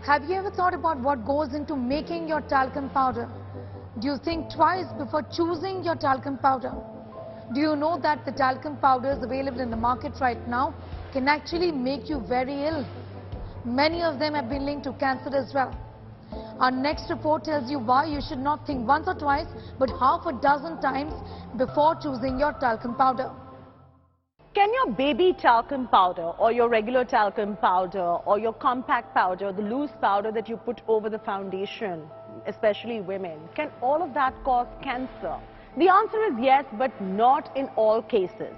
Have you ever thought about what goes into making your talcum powder? Do you think twice before choosing your talcum powder? Do you know that the talcum powders available in the market right now can actually make you very ill? Many of them have been linked to cancer as well. Our next report tells you why you should not think once or twice, but half a dozen times before choosing your talcum powder. Can your baby talcum powder or your regular talcum powder or your compact powder, the loose powder that you put over the foundation, especially women, can all of that cause cancer? The answer is yes, but not in all cases.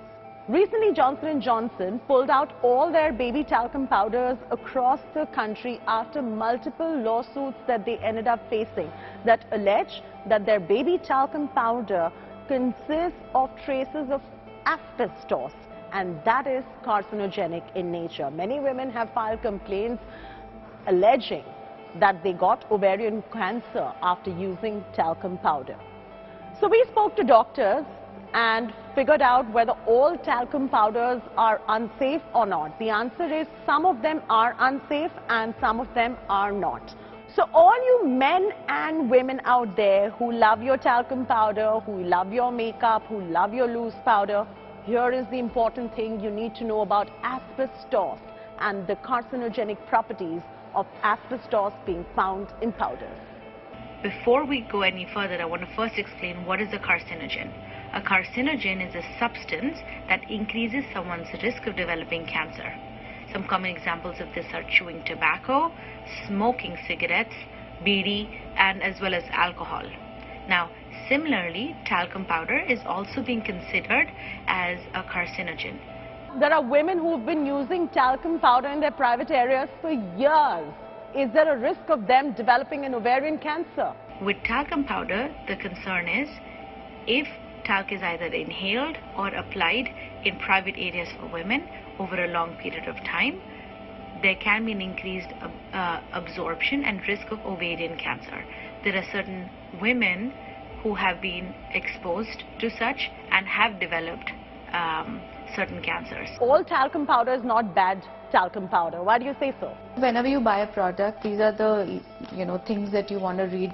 Recently, Johnson & Johnson pulled out all their baby talcum powders across the country after multiple lawsuits that they ended up facing that allege that their baby talcum powder consists of traces of asbestos, and that is carcinogenic in nature. Many women have filed complaints alleging that they got ovarian cancer after using talcum powder. So we spoke to doctors and figured out whether all talcum powders are unsafe or not. The answer is some of them are unsafe and some of them are not. So all you men and women out there who love your talcum powder, who love your makeup, who love your loose powder, here is the important thing you need to know about asbestos and the carcinogenic properties of asbestos being found in powders. Before we go any further, I want to first explain what is a carcinogen. A carcinogen is a substance that increases someone's risk of developing cancer. Some common examples of this are chewing tobacco, smoking cigarettes, bidi, and as well as alcohol. Now, similarly, talcum powder is also being considered as a carcinogen. There are women who have been using talcum powder in their private areas for years. Is there a risk of them developing an ovarian cancer? With talcum powder, the concern is if talc is either inhaled or applied in private areas for women over a long period of time, there can be an increased absorption and risk of ovarian cancer. There are certain women who have been exposed to such and have developed certain cancers. All talcum powder is not bad talcum powder. Why do you say so? Whenever you buy a product, these are the things that you want to read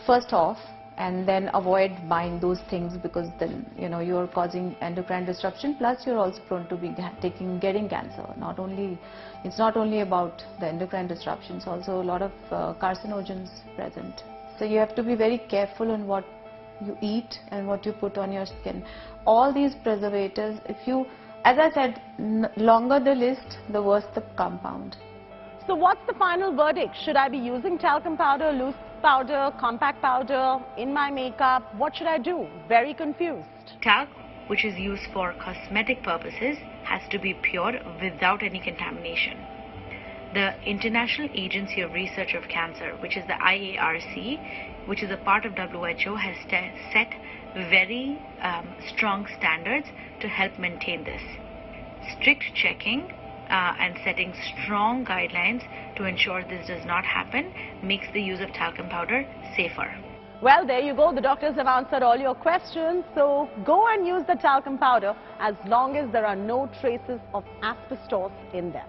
first off, and then avoid buying those things, because then you are causing endocrine disruption, plus you're also prone to be getting cancer. It's not only about the endocrine disruptions, also a lot of carcinogens present. So you have to be very careful on what you eat and what you put on your skin. All these preservatives, as I said, longer the list, the worse the compound. So what's the final verdict? Should I be using talcum powder, loose powder, compact powder in my makeup? What should I do? Very confused. Talc, which is used for cosmetic purposes, has to be pure without any contamination. The International Agency of Research of Cancer, which is the IARC, which is a part of WHO, has set very strong standards to help maintain this. Strict checking and setting strong guidelines to ensure this does not happen makes the use of talcum powder safer. Well, there you go. The doctors have answered all your questions. So go and use the talcum powder as long as there are no traces of asbestos in them.